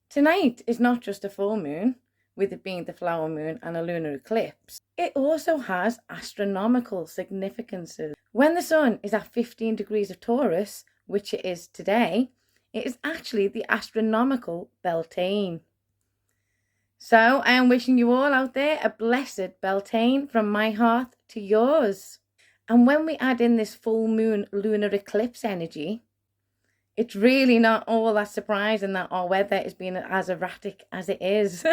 Tonight is not just a full moon, with it being the flower moon and a lunar eclipse. It also has astronomical significances. When the sun is at 15 degrees of Taurus, which it is today, it is actually the astronomical Beltane. So I am wishing you all out there a blessed Beltane from my heart to yours. And when we add in this full moon lunar eclipse energy, it's really not all that surprising that our weather is being as erratic as it is.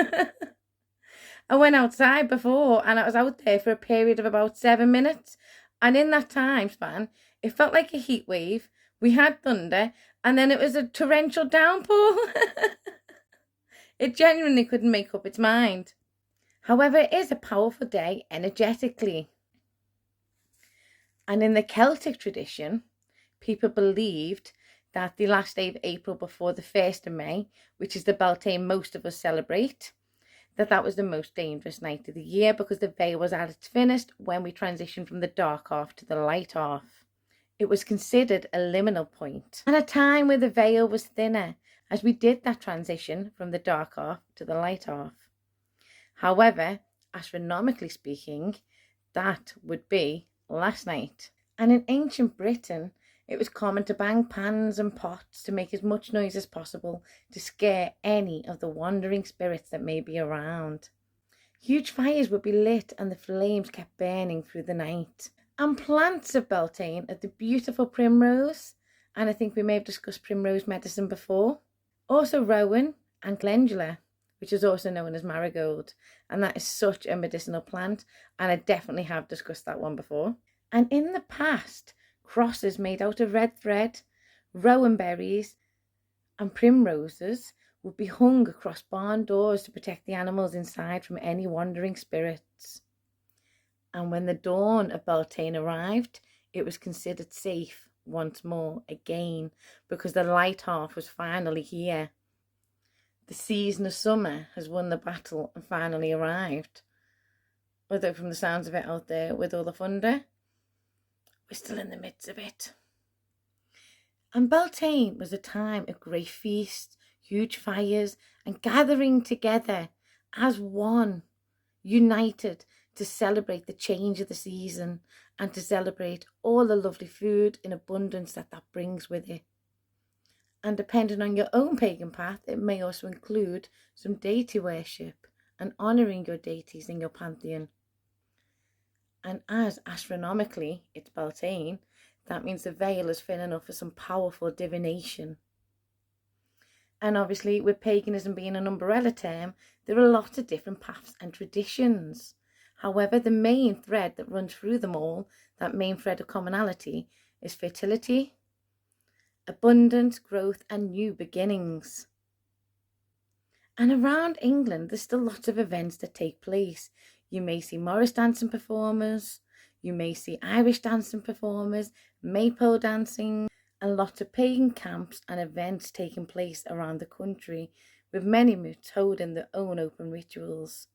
I went outside before and I was out there for a period of about 7 minutes. And in that time span, it felt like a heat wave. We had thunder and then it was a torrential downpour. It genuinely couldn't make up its mind. However, it is a powerful day energetically. And in the Celtic tradition, people believed that the last day of April before the 1st of May, which is the Beltane most of us celebrate, that was the most dangerous night of the year because the veil was at its thinnest when we transitioned from the dark half to the light half. It was considered a liminal point and a time where the veil was thinner as we did that transition from the dark half to the light half. However, astronomically speaking, that would be last night. And in ancient Britain, it was common to bang pans and pots to make as much noise as possible to scare any of the wandering spirits that may be around. Huge fires would be lit and the flames kept burning through the night. And plants of Beltane are the beautiful primrose, and I think we may have discussed primrose medicine before. Also rowan and calendula, which is also known as marigold, and that is such a medicinal plant, and I definitely have discussed that one before. And in the past, crosses made out of red thread, rowan berries, and primroses would be hung across barn doors to protect the animals inside from any wandering spirits. And when the dawn of Beltane arrived, it was considered safe once more again because the light half was finally here. The season of summer has won the battle and finally arrived. Although from the sounds of it out there with all the thunder, we're still in the midst of it. And Beltane was a time of great feasts, huge fires, and gathering together as one, united to celebrate the change of the season and to celebrate all the lovely food in abundance that brings with it. And depending on your own pagan path, it may also include some deity worship and honouring your deities in your pantheon. And as astronomically it's Beltane, that means the veil is thin enough for some powerful divination. And obviously, with paganism being an umbrella term, there are lots of different paths and traditions. However, the main thread that runs through them all, that main thread of commonality, is fertility, abundance, growth, and new beginnings. And around England, there's still lots of events that take place. You may see Morris dancing performers, you may see Irish dancing performers, maypole dancing, and lots of pagan camps and events taking place around the country, with many moots holding their own open rituals.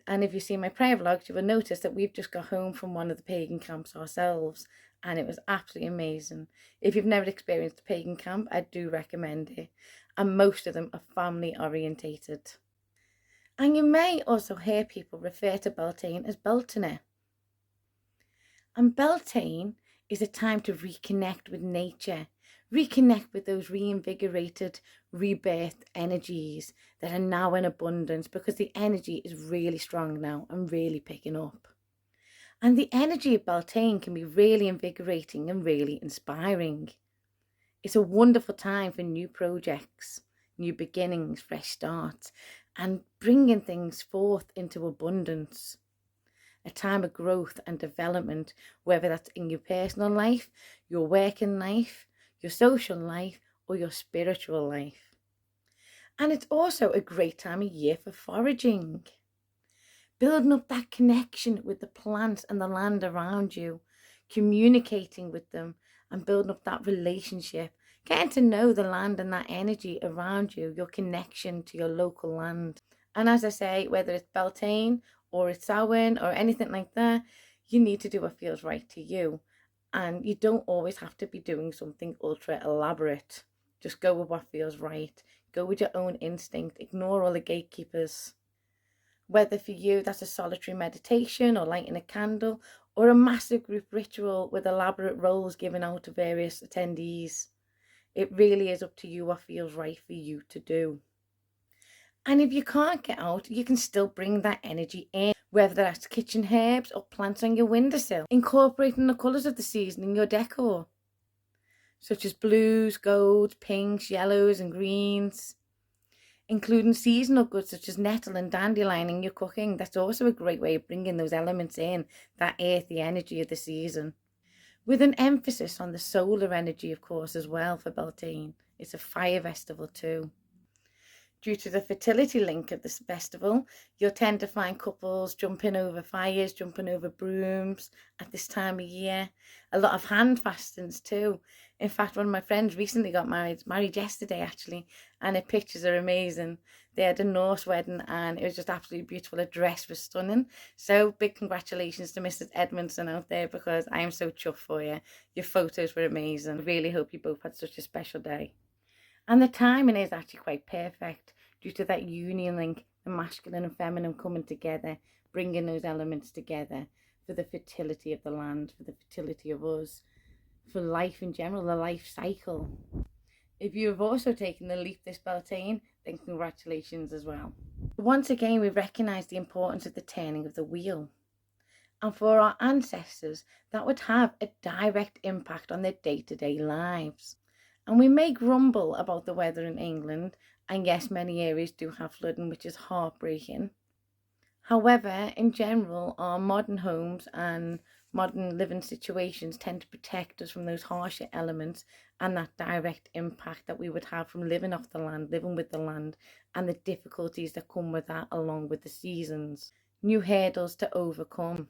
And if you see my prayer vlogs, you will notice that we've just got home from one of the pagan camps ourselves, and it was absolutely amazing. If you've never experienced a pagan camp, I do recommend it, and most of them are family orientated. And you may also hear people refer to Beltane as Beltane. And Beltane is a time to reconnect with nature, reconnect with those reinvigorated, rebirthed energies that are now in abundance, because the energy is really strong now and really picking up. And the energy of Beltane can be really invigorating and really inspiring. It's a wonderful time for new projects, new beginnings, fresh starts, and bringing things forth into abundance. A time of growth and development, whether that's in your personal life, your working life, your social life, or your spiritual life. And it's also a great time of year for foraging, building up that connection with the plants and the land around you, communicating with them and building up that relationship, getting to know the land and that energy around you, your connection to your local land. And as I say, whether it's Beltane or it's Samhain or anything like that, you need to do what feels right to you. And you don't always have to be doing something ultra elaborate. Just go with what feels right. Go with your own instinct. Ignore all the gatekeepers. Whether for you that's a solitary meditation or lighting a candle, or a massive group ritual with elaborate roles given out to various attendees. It really is up to you what feels right for you to do. And if you can't get out, you can still bring that energy in, whether that's kitchen herbs or plants on your windowsill, incorporating the colours of the season in your decor, such as blues, golds, pinks, yellows and greens, including seasonal goods such as nettle and dandelion in your cooking. That's also a great way of bringing those elements in, that earthy energy of the season, with an emphasis on the solar energy, of course, as well for Beltane. It's a fire festival too. Due to the fertility link of this festival, you'll tend to find couples jumping over fires, jumping over brooms at this time of year. A lot of hand fastings too. In fact, one of my friends recently got married yesterday actually, and her pictures are amazing. They had a Norse wedding and it was just absolutely beautiful. Her dress was stunning. So big congratulations to Mrs. Edmondson out there, because I am so chuffed for you. Your photos were amazing. I really hope you both had such a special day. And the timing is actually quite perfect due to that union link, the masculine and feminine coming together, bringing those elements together for the fertility of the land, for the fertility of us, for life in general, the life cycle. If you have also taken the leap this Beltane, then congratulations as well. Once again, we recognise the importance of the turning of the wheel. And for our ancestors, that would have a direct impact on their day-to-day lives. And we may grumble about the weather in England, and yes, many areas do have flooding, which is heartbreaking. However, in general, our modern homes and modern living situations tend to protect us from those harsher elements and that direct impact that we would have from living off the land, living with the land, and the difficulties that come with that, along with the seasons. New hurdles to overcome.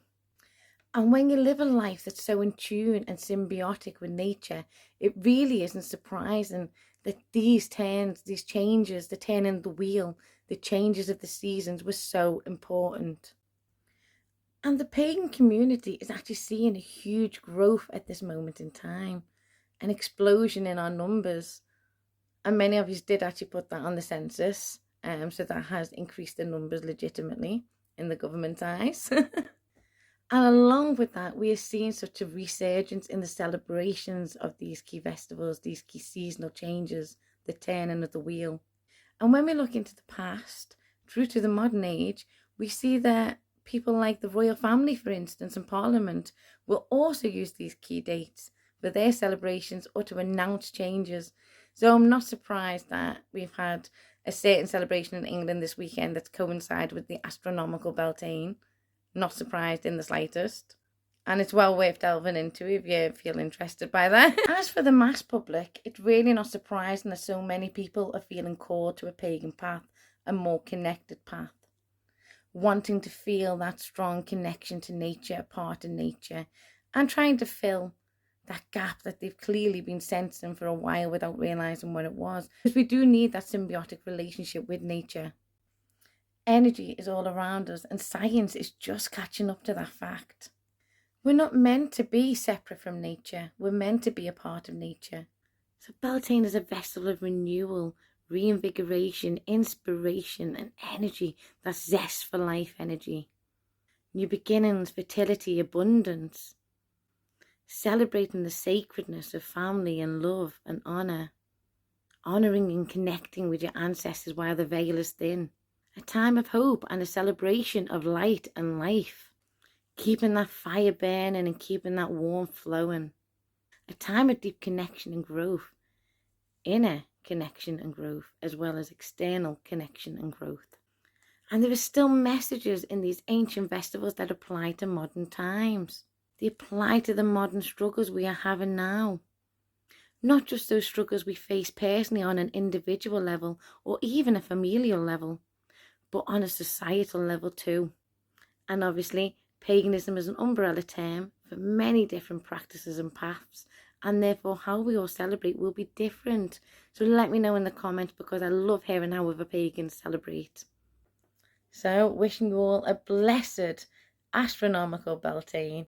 And when you live a life that's so in tune and symbiotic with nature, it really isn't surprising that these turns, these changes, the turning of the wheel, the changes of the seasons were so important. And the pagan community is actually seeing a huge growth at this moment in time, an explosion in our numbers. And many of you did actually put that on the census, so that has increased the numbers legitimately in the government's eyes. And along with that, we are seeing such a resurgence in the celebrations of these key festivals, these key seasonal changes, the turning of the wheel. And when we look into the past, through to the modern age, we see that people like the royal family, for instance, and Parliament will also use these key dates for their celebrations or to announce changes. So I'm not surprised that we've had a certain celebration in England this weekend that's coincided with the Astronomical Beltane. Not surprised in the slightest. And it's well worth delving into if you feel interested by that. As for the mass public, it's really not surprising that so many people are feeling called to a pagan path, a more connected path. Wanting to feel that strong connection to nature, a part of nature, and trying to fill that gap that they've clearly been sensing for a while without realising what it was. Because we do need that symbiotic relationship with nature. Energy is all around us, and science is just catching up to that fact. We're not meant to be separate from nature. We're meant to be a part of nature. So Beltane is a festival of renewal, reinvigoration, inspiration, and energy. That's zest for life energy. New beginnings, fertility, abundance. Celebrating the sacredness of family and love and honour. Honouring and connecting with your ancestors while the veil is thin. A time of hope and a celebration of light and life. Keeping that fire burning and keeping that warmth flowing. A time of deep connection and growth. Inner connection and growth, as well as external connection and growth. And there are still messages in these ancient festivals that apply to modern times. They apply to the modern struggles we are having now. Not just those struggles we face personally on an individual level or even a familial level, but on a societal level too. And obviously, paganism is an umbrella term for many different practices and paths, and therefore how we all celebrate will be different. So let me know in the comments, because I love hearing how other pagans celebrate. So wishing you all a blessed astronomical Beltane.